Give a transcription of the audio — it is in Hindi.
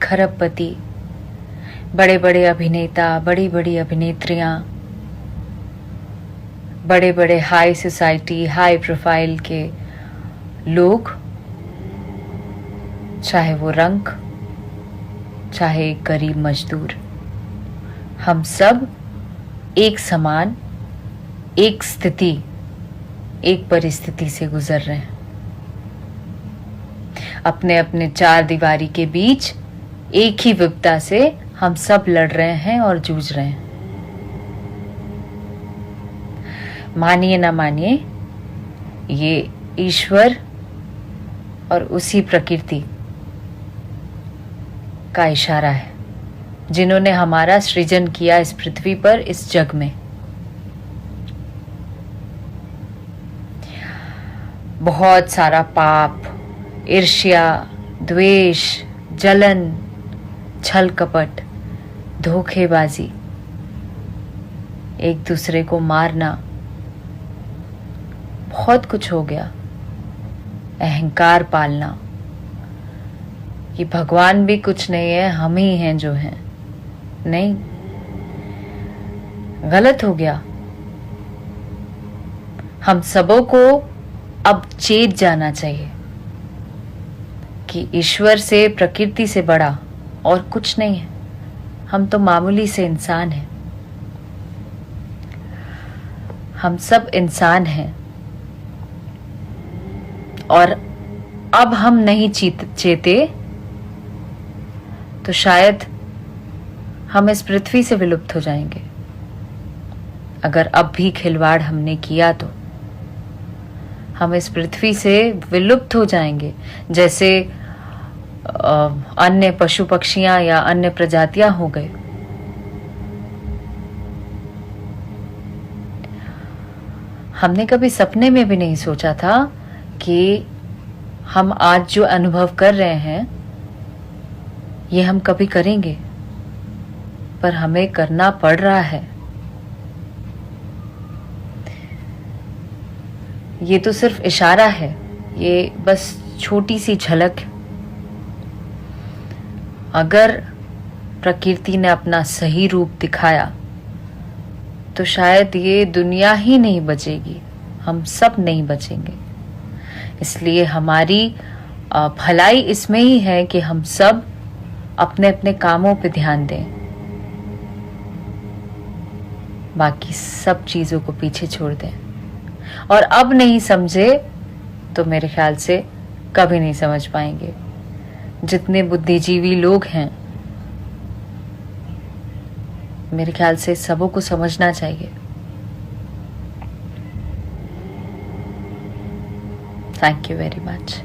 खरबपति, बड़े बड़े अभिनेता, बड़ी बड़ी अभिनेत्रियां, बड़े बड़े हाई सोसाइटी, हाई प्रोफाइल के लोग, चाहे वो रंक, चाहे एक गरीब मजदूर, हम सब एक समान, एक स्थिति, एक परिस्थिति से गुजर रहे हैं। अपने अपने चार दीवारी के बीच एक ही विपदा से हम सब लड़ रहे हैं और जूझ रहे हैं। मानिए ना मानिए, ये ईश्वर और उसी प्रकृति का इशारा है, जिन्होंने हमारा सृजन किया इस पृथ्वी पर, इस जग में। बहुत सारा पाप, ईर्ष्या, द्वेष, जलन, छल कपट, धोखेबाजी, एक दूसरे को मारना, बहुत कुछ हो गया। अहंकार पालना कि भगवान भी कुछ नहीं है, हम ही हैं जो हैं। नहीं, गलत हो गया। हम सबों को अब चेत जाना चाहिए कि ईश्वर से, प्रकृति से बड़ा और कुछ नहीं है। हम तो मामूली से इंसान हैं। हम सब इंसान हैं और अब हम नहीं चेते तो शायद हम इस पृथ्वी से विलुप्त हो जाएंगे। अगर अब भी खिलवाड़ हमने किया तो हम इस पृथ्वी से विलुप्त हो जाएंगे, जैसे अन्य पशु पक्षियां या अन्य प्रजातियां हो गए। हमने कभी सपने में भी नहीं सोचा था कि हम आज जो अनुभव कर रहे हैं ये हम कभी करेंगे, पर हमें करना पड़ रहा है। ये तो सिर्फ इशारा है, ये बस छोटी सी झलक। अगर प्रकृति ने अपना सही रूप दिखाया तो शायद ये दुनिया ही नहीं बचेगी, हम सब नहीं बचेंगे। इसलिए हमारी भलाई इसमें ही है कि हम सब अपने अपने कामों पे ध्यान दें, बाकी सब चीजों को पीछे छोड़ दें। और अब नहीं समझे तो मेरे ख्याल से कभी नहीं समझ पाएंगे। जितने बुद्धिजीवी लोग हैं, मेरे ख्याल से सबों को समझना चाहिए। Thank you very much.